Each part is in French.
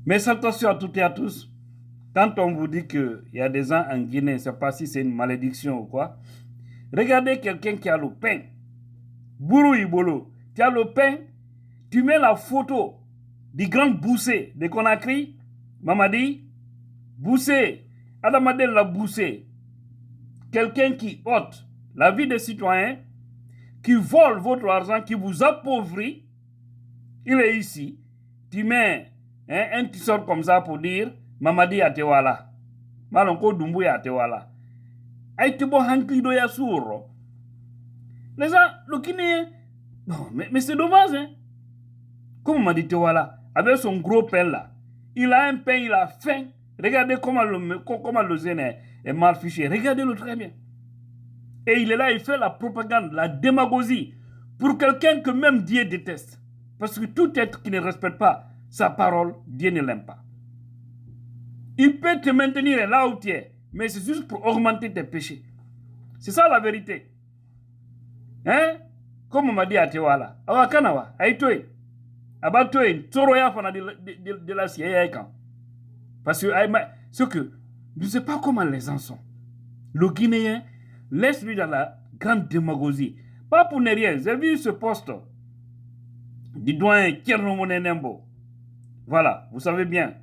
Mais salutations à toutes et à tous. Quand on vous dit qu'il y a des gens en Guinée, je ne sais pas si c'est une malédiction ou quoi. Regardez quelqu'un qui a le pain. Boulou Ibolo. Tu as le pain, tu mets la photo du grand Boussé de Conakry, Mamadi, Boussé, Adamadel la Boussé. Quelqu'un qui ôte la vie des citoyens, qui vole votre argent, qui vous appauvrit. Il est ici. Tu mets un petit sort comme ça pour dire Mamadi Atewala. Malonko Doumbouya Atewala. Aïtebo Hanklido Yasouro. Les gens, le Guinéen. Non, mais c'est dommage, hein. Comme Mamadi Atewala, avec son gros pain là, il a un pain, il a faim. Regardez comment le zen est mal fiché. Regardez-le très bien. Et il est là, il fait la propagande, la démagogie pour quelqu'un que même Dieu déteste. Parce que tout être qui ne respecte pas sa parole, Dieu ne l'aime pas. Il peut te maintenir là où tu es, mais c'est juste pour augmenter tes péchés. C'est ça la vérité. Hein? Comme on m'a dit à Tewala, Awa Kanawa, Aïtoé, Abatoé, Toroya Fana de la Siaïkan. Parce que je ne sais pas comment les gens sont. Le Guinéen laisse-lui dans la grande démagogie. Pas pour ne rien. J'ai vu ce poste du doyen Tierno Monenembo. Voilà, vous savez bien,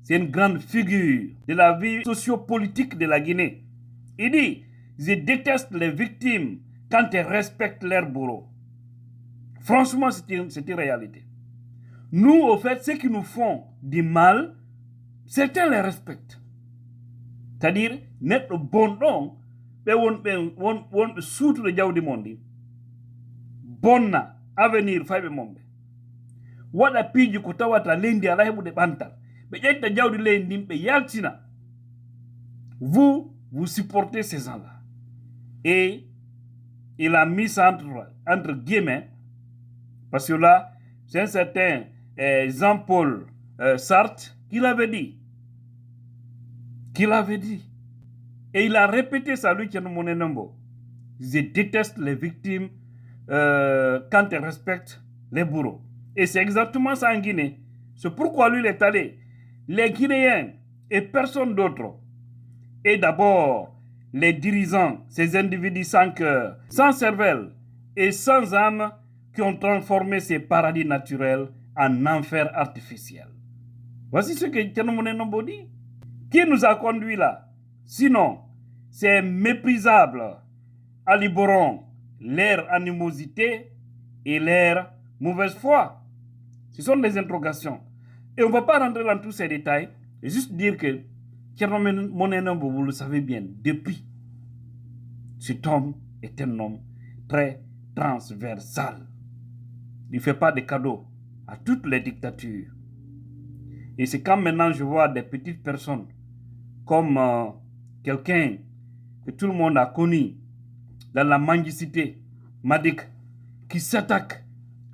c'est une grande figure de la vie sociopolitique de la Guinée. Il dit, je déteste les victimes quand elles respectent leur bourreau. Franchement, c'est une réalité. Nous, au fait, ceux qui nous font du mal, certains les respectent. C'est-à-dire, net le bon nom, on surtout le diao du monde. Bon avenir, faille monde. Wada piji kutawata lendi alahebu de bantal. Mais yetta diao du lendi, mais yaltina. Vous supportez ces gens-là. Et il a mis ça entre guillemets, parce que là, c'est un certain Jean-Paul Sartre qui l'avait dit. Et il a répété ça, lui qui est mon ennemi. Je déteste les victimes quand elles respectent les bourreaux. Et c'est exactement ça en Guinée. C'est pourquoi lui il est allé. Les Guinéens et personne d'autre. Et d'abord, les dirigeants, ces individus sans cœur, sans cervelle et sans âme qui ont transformé ces paradis naturels en enfer artificiel. Voici ce que Tchernomone Nombo dit. Qui nous a conduits là? Sinon, c'est méprisable à Liboron, leur animosité et leur mauvaise foi. Ce sont des interrogations. Et on ne va pas rentrer dans tous ces détails, juste dire que Monenombo, vous le savez bien, depuis, cet homme est un homme très transversal. Il ne fait pas de cadeaux à toutes les dictatures. Et c'est quand maintenant je vois des petites personnes comme quelqu'un que tout le monde a connu dans la mendicité, Madik, qui s'attaque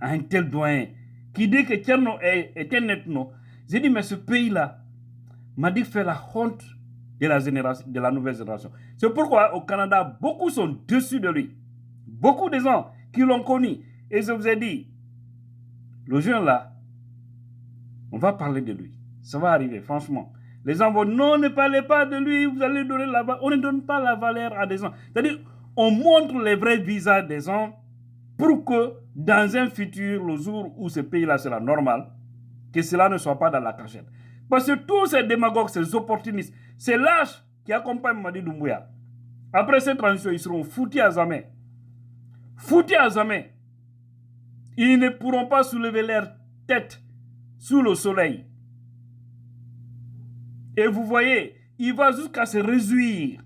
à un tel doyen, qui dit que Tcherno est un ethno. J'ai dit, mais ce pays-là, Madik fait la honte de la nouvelle génération. C'est pourquoi au Canada, beaucoup sont dessus de lui. Beaucoup de gens qui l'ont connu. Et je vous ai dit, le jeune là, on va parler de lui. Ça va arriver, franchement. Les gens vont, non, ne parlez pas de lui, vous allez donner la valeur. On ne donne pas la valeur à des gens. C'est-à-dire, on montre les vrais visages des gens pour que dans un futur, le jour où ce pays-là sera normal, que cela ne soit pas dans la cachette. Parce que tous ces démagogues, ces opportunistes, ces lâches qui accompagnent Mamadi Doumbouya, après cette transition, ils seront foutus à jamais. Foutus à jamais. Ils ne pourront pas soulever leur tête sous le soleil. Et vous voyez, il va jusqu'à se réjouir.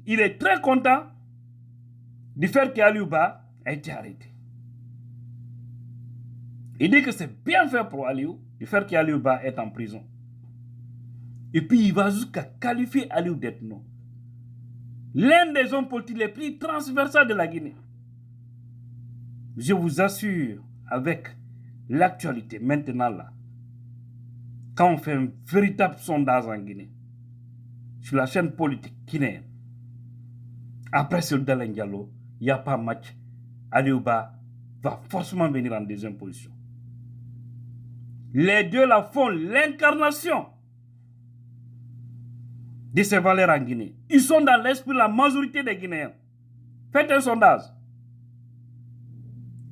Il est très content du fait qu'Aliouba a été arrêté. Il dit que c'est bien fait pour Aliou, du fait qu'Aliouba est en prison. Et puis il va jusqu'à qualifier Aliou d'ethno. L'un des hommes politiques les plus transversaux de la Guinée. Je vous assure, avec l'actualité maintenant là, quand on fait un véritable sondage en Guinée, sur la chaîne politique guinéenne, après ce Dalen Diallo, il n'y a pas match. Aliouba va forcément venir en deuxième position. Les deux là font l'incarnation de ces valeurs en Guinée. Ils sont dans l'esprit de la majorité des Guinéens. Faites un sondage.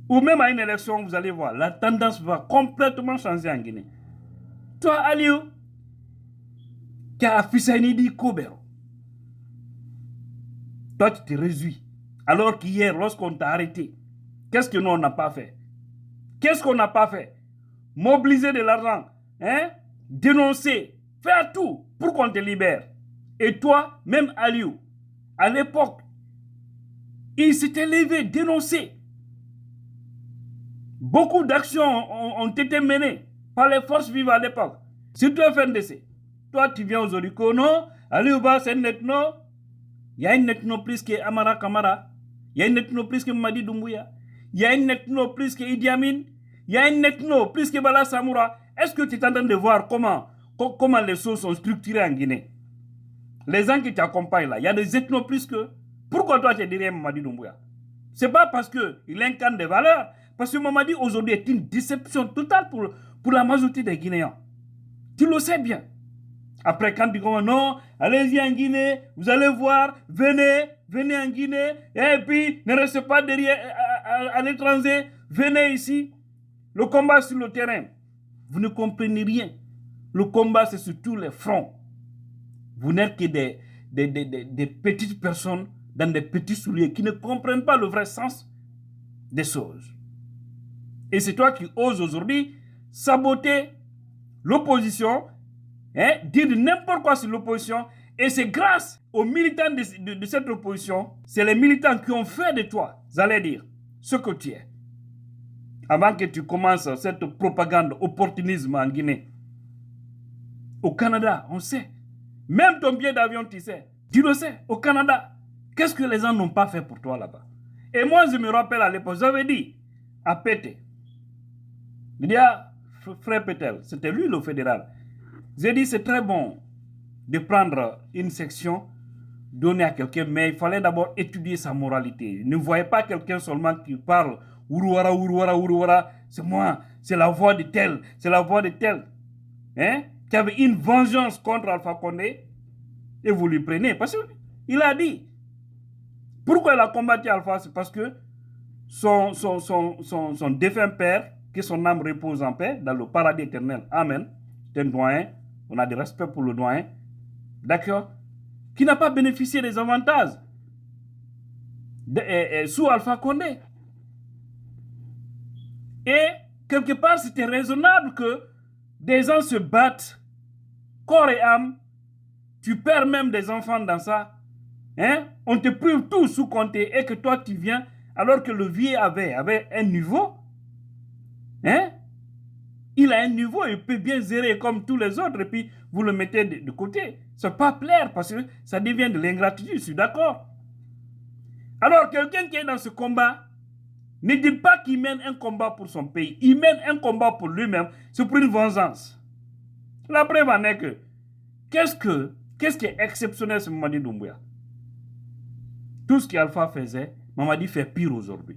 Ou même à une élection, vous allez voir, la tendance va complètement changer en Guinée. Toi, Aliou, qui a Fissainidi Kobero, toi, tu te réjouis. Alors qu'hier, lorsqu'on t'a arrêté, qu'est-ce que nous, on n'a pas fait? Qu'est-ce qu'on n'a pas fait? Mobiliser de l'argent, hein? Dénoncer, faire tout pour qu'on te libère. Et toi, même Aliou, à l'époque, il s'était levé, dénoncé. Beaucoup d'actions ont été menées par les forces vives à l'époque. Surtout FNDC. Toi, tu viens aujourd'hui. Non, Aliou Ba, c'est un ethno. Il y a une ethno plus que Amara Kamara. Il y a une ethno plus que Mamadi Doumbouya. Il y a une ethno plus que Idi Amin. Il y a une ethno plus que Bala Samoura. Est-ce que tu es en train de voir comment les choses sont structurées en Guinée? Les gens qui t'accompagnent là, il y a des ethnos plus que. Pourquoi toi tu dirais Mamadi Doumbouya? C'est pas parce qu'il incarne des valeurs. Parce que Mamadi aujourd'hui est une déception totale pour la majorité des Guinéens. Tu le sais bien. Après, quand tu dis non, allez-y en Guinée, vous allez voir, venez en Guinée, et puis ne restez pas derrière à l'étranger, venez ici. Le combat sur le terrain, vous ne comprenez rien. Le combat, c'est sur tous les fronts. Vous n'êtes que des petites personnes dans des petits souliers qui ne comprennent pas le vrai sens des choses. Et c'est toi qui oses aujourd'hui saboter l'opposition, hein, dire n'importe quoi sur l'opposition. Et c'est grâce aux militants de cette opposition, c'est les militants qui ont fait de toi, j'allais dire, ce que tu es. Avant que tu commences cette propagande opportunisme en Guinée. Au Canada, on sait. Même ton billet d'avion, tu sais. Tu le sais, au Canada. Qu'est-ce que les gens n'ont pas fait pour toi là-bas? Et moi, je me rappelle à l'époque, j'avais dit à Pété. Il dit à Frère Pétel, c'était lui le fédéral. J'ai dit, c'est très bon de prendre une section, donner à quelqu'un, mais il fallait d'abord étudier sa moralité. Ne voyez pas quelqu'un seulement qui parle Uruwara, Uruwara, Uruwara, c'est moi, c'est la voix de tel, c'est la voix de tel. Hein? Qui avait une vengeance contre Alpha Condé, et vous lui prenez. Parce qu'il a dit. Pourquoi il a combattu Alpha? C'est parce que son défunt père, que son âme repose en paix, dans le paradis éternel. Amen. C'est un doyen. On a du respect pour le doyen. D'accord? Qui n'a pas bénéficié des avantages sous Alpha Condé. Et quelque part, c'était raisonnable que des gens se battent corps et âme. Tu perds même des enfants dans ça. Hein? On te prive tout sous compter et que toi tu viens alors que le vieux avait un niveau. Hein? Il a un niveau, il peut bien gérer comme tous les autres et puis vous le mettez de côté. Ça ne peut pas plaire parce que ça devient de l'ingratitude, je suis d'accord. Alors quelqu'un qui est dans ce combat, ne dit pas qu'il mène un combat pour son pays. Il mène un combat pour lui-même, c'est pour une vengeance. La preuve en est que, qu'est-ce qui est exceptionnel sur Mamadi Doumbouya? Tout ce qu'Alpha faisait, Mamadi fait pire aujourd'hui.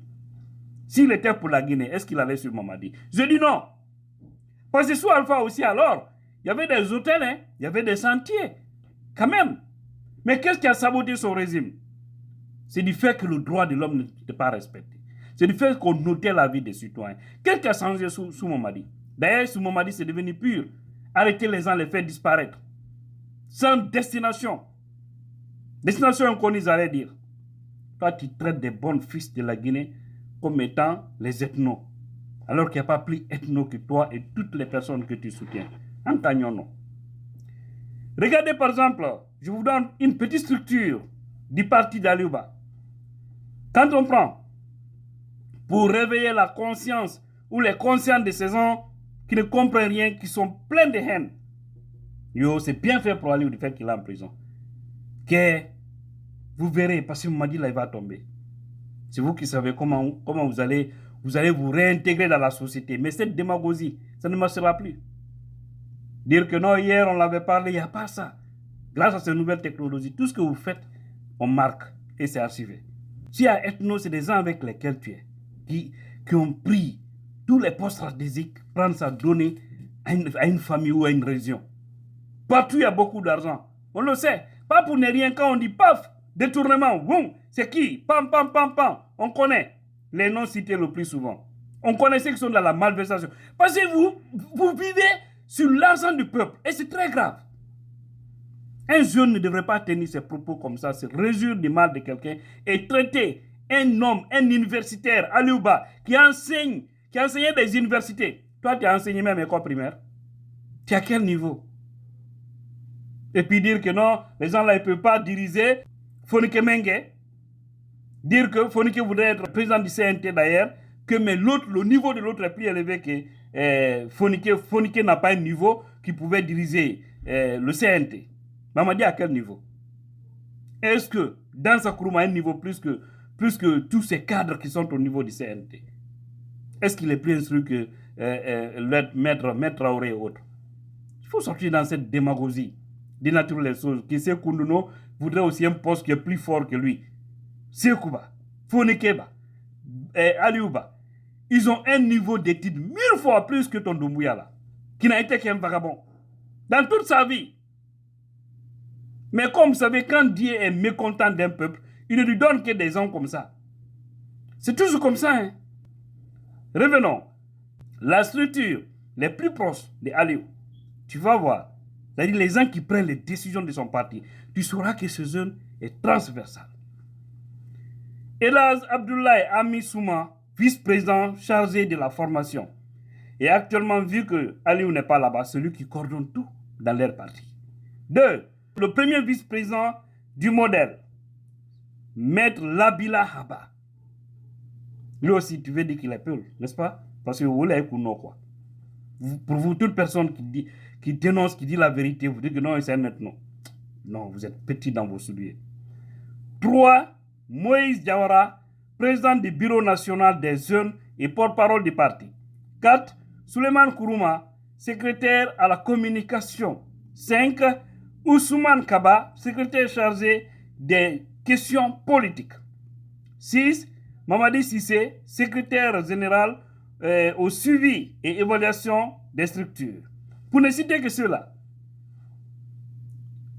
S'il était pour la Guinée, est-ce qu'il allait sur Mamadi? Je dis non. Parce que sous Alpha aussi, alors, il y avait des hôtels, hein, il y avait des sentiers. Quand même. Mais qu'est-ce qui a saboté son régime? C'est du fait que le droit de l'homme n'était pas respecté. C'est du fait qu'on notait la vie des citoyens. Qu'est-ce qui a changé sous Mamadi? D'ailleurs, sous Mamadi, c'est devenu pur. Arrêter les gens, les faire disparaître. Sans destination. Destination inconnue, j'allais dire. Toi, tu traites des bons fils de la Guinée comme étant les ethnos. Alors qu'il n'y a pas plus ethno que toi et toutes les personnes que tu soutiens. Entendons-nous. Regardez par exemple, je vous donne une petite structure du parti d'Aliou Ba. Quand on prend pour réveiller la conscience ou les conscients de ces gens qui ne comprennent rien, qui sont pleins de haine, c'est bien fait pour Aliou du fait qu'il est en prison. Que vous verrez, parce que Mamadi là, il va tomber. C'est vous qui savez comment vous allez vous réintégrer dans la société. Mais cette démagogie, ça ne marchera plus. Dire que non, hier on l'avait parlé, il n'y a pas ça. Grâce à ces nouvelles technologies, tout ce que vous faites, on marque et c'est archivé. S'il y a ethno, c'est des gens avec lesquels tu es, qui ont pris tous les postes stratégiques, prendre ça, donner à une famille ou à une région. Partout, il y a beaucoup d'argent. On le sait. Pas pour ne rien, quand on dit paf, détournement, boum, c'est qui? Pam, pam, pam, pam. On connaît les noms cités le plus souvent. On connaît ceux qui sont dans la malversation. Parce que vous vivez sur l'argent du peuple. Et c'est très grave. Un jeune ne devrait pas tenir ses propos comme ça, se réjouir du mal de quelqu'un et traiter un homme, un universitaire, Aliouba, qui enseignait des universités. Toi, tu as enseigné même école primaire. Tu es à quel niveau? Et puis dire que non, les gens là, ils ne peuvent pas diriger Fonike Mengue. Dire que Fonike voudrait être président du CNT d'ailleurs, que mais l'autre, le niveau de l'autre est plus élevé que Fonike n'a pas un niveau qui pouvait diriger le CNT. Mamadi à quel niveau? Est-ce que dans sa Kourouma a un niveau plus que tous ces cadres qui sont au niveau du CNT? Est-ce qu'il est plus instruit que Maître Traoré et autres? Il faut sortir dans cette démagogie, dénaturer les choses. Qui sait Koundouno voudrait aussi un poste qui est plus fort que lui. Sekouba, Fonikeba, Aliouba, ils ont un niveau d'études 1000 fois plus que ton Doumbouya là, qui n'a été qu'un vagabond. Dans toute sa vie. Mais comme vous savez, quand Dieu est mécontent d'un peuple, il ne lui donne que des gens comme ça. C'est toujours comme ça. Hein? Revenons. La structure les plus proches de Aliou, tu vas voir, c'est-à-dire les gens qui prennent les décisions de son parti, tu sauras que ce jeune est transversal. Elaz Abdoulaye Ami Souma, vice-président chargé de la formation, est actuellement, vu que Aliou n'est pas là-bas, celui qui coordonne tout dans leur parti. 2. Le premier vice-président du modèle, Maître Labila Haba. Lui aussi, tu veux dire qu'il est peul, n'est-ce pas? Parce que vous voulez quoi. Pour vous, toute personne qui dénonce, qui dit la vérité, vous dites que non, c'est un net non. Non, vous êtes petit dans vos souliers. 3. Moïse Diawara, président du Bureau national des jeunes et porte-parole du parti. 4. Souleymane Kourouma, secrétaire à la communication. 5. Ousmane Kaba, secrétaire chargé des questions politiques. 6. Mamadi Sissé, secrétaire général au suivi et évaluation des structures. Pour ne citer que ceux-là,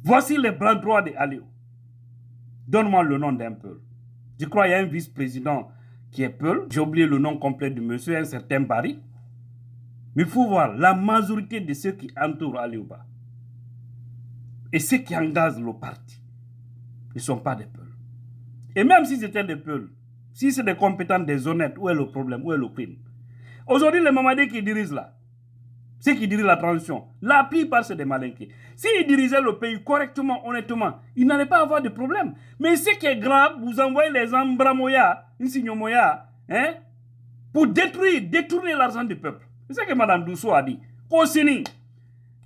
voici les bras droits de Aliou. Donne-moi le nom d'un Peul. Je crois qu'il y a un vice-président qui est Peul. J'ai oublié le nom complet du monsieur, un certain Barry. Mais il faut voir la majorité de ceux qui entourent Aliouba et ceux qui engagent le parti ne sont pas des Peuls. Et même si c'était des Peuls, si c'est des compétents, des honnêtes, où est le problème, où est le crime? Aujourd'hui, les Mamadis qui dirigent là, ceux qui dirigent la transition, la plupart c'est des malinqués. S'ils dirigeaient le pays correctement, honnêtement, ils n'allaient pas avoir de problème. Mais ce qui est grave, vous envoyez les Ambramoya, Insignomoya, hein, pour détourner l'argent du peuple. C'est ce que Mme Dousso a dit. Ko sini,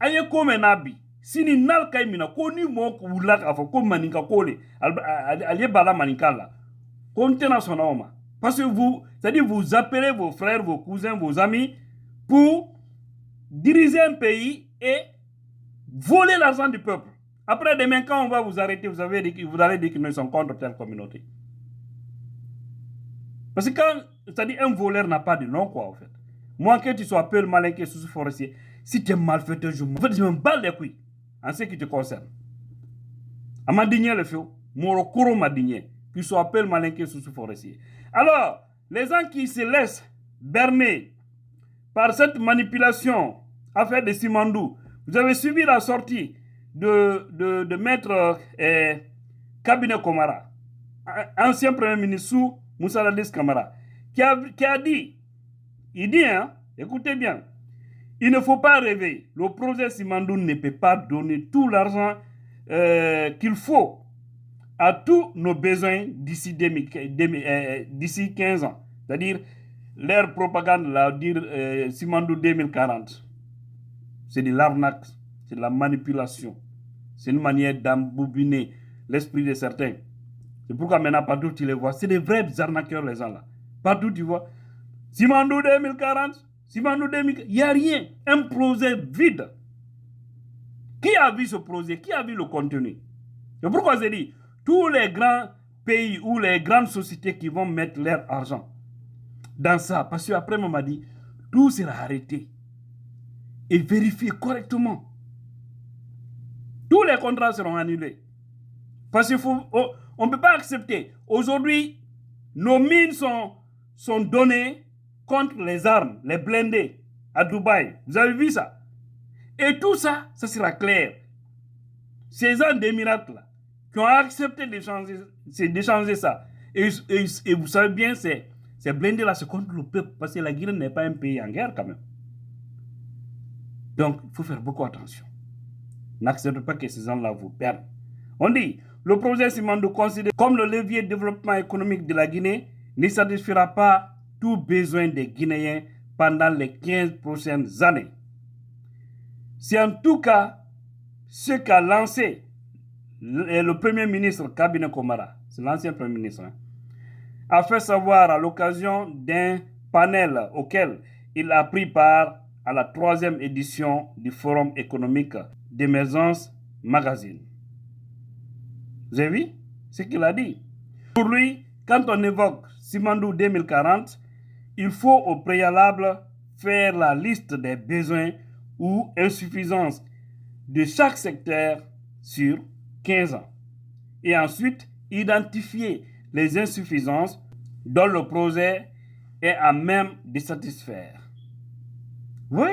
aye ko menabi, sini nal kaimina, ko ni mo wulak afo, ko maninka kole, alye bala maninka la, ko ntena son oma. Parce que vous, c'est-à-dire vous appelez vos frères, vos cousins, vos amis, pour diriger un pays et voler l'argent du peuple. Après, demain, quand on va vous arrêter, vous allez dire qu'ils ne sont contre telle communauté. Parce que quand, c'est-à-dire un voleur n'a pas de nom, quoi, en fait. Moi, que tu sois Peul, Malinké, sous-forestier, si tu es malfaiteur, je me bats les couilles en ce qui te concerne. À ma dignité, le feu, mon courant m'a digné, que tu sois Peul, Malinké, sous-forestier. Alors, les gens qui se laissent berner par cette manipulation affaire de Simandou, vous avez suivi la sortie de maître Cabinet Komara, ancien premier ministre sous Moussa Dadis Kamara, qui a dit, il dit, hein, écoutez bien, il ne faut pas rêver. Le projet Simandou ne peut pas donner tout l'argent qu'il faut à tous nos besoins d'ici 15 ans. C'est-à-dire, leur propagande, là, dire Simandou 2040. C'est de l'arnaque, c'est de la manipulation. C'est une manière d'embobiner l'esprit de certains. C'est pourquoi maintenant, partout tu les vois, c'est des vrais arnaqueurs, les gens là. Partout tu vois, Simandou 2040, Simandou 2040, il n'y a rien. Un projet vide. Qui a vu ce projet? Qui a vu le contenu? C'est pourquoi j'ai dit, tous les grands pays ou les grandes sociétés qui vont mettre leur argent dans ça, parce qu'après, on m'a dit, tout sera arrêté. et vérifier correctement. Tous les contrats seront annulés. Parce qu'on ne peut pas accepter. Aujourd'hui, nos mines sont données contre les armes, les blindés à Dubaï. Vous avez vu ça? Et tout ça, ça sera clair. Ces gens d'Émirats là, qui ont accepté d'échanger ça. Et vous savez bien, ces blindés là, c'est contre le peuple, parce que la Guinée n'est pas un pays en guerre quand même. Donc, il faut faire beaucoup attention. N'acceptez pas que ces gens-là vous perdent. On dit, le projet Simandou considéré comme le levier de développement économique de la Guinée ne satisfera pas tous besoins des Guinéens pendant les 15 prochaines années. C'est en tout cas ce qu'a lancé le Premier ministre Kabine Komara, c'est l'ancien Premier ministre, a fait savoir à l'occasion d'un panel auquel il a pris part à la 3e édition du Forum économique d'émergence Magazine. Vous avez vu ce qu'il a dit? Pour lui, quand on évoque Simandou 2040, il faut au préalable faire la liste des besoins ou insuffisances de chaque secteur sur 15 ans. Et ensuite, identifier les insuffisances dont le projet est à même de satisfaire. Oui.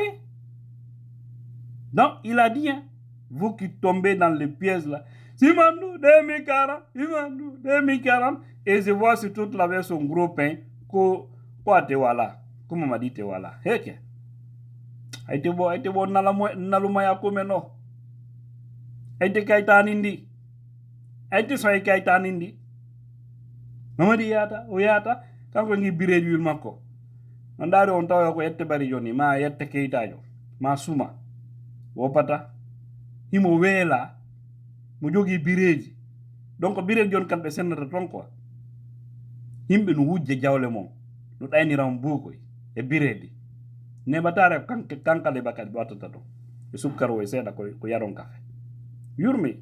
Donc, il a dit, hein, vous qui tombez dans le piège là, Simandou 2040, Simandou 2040, et je vois sur toute la version son gros pain, quoi te voilà, comme on m'a dit te voilà. Heke. Aïte bo nalumaya komeno. Aïte kaita nindi. Aïte soye kaita nindi. Mamadi yata, oyata, kanko ngi bire yul mako. Andare on tawa ko yette bari joni, ma yette keita jo, ma suma. Wopata, himo wela, mo jogi bireji. Donc bireji jon kambe senata ton quoi. Himbe no wujje jawle mom. No dayniram bukoy e bireji. Ne batare kankale bakati watata do. E subkaro e seda ko yaron kafe. Yurmi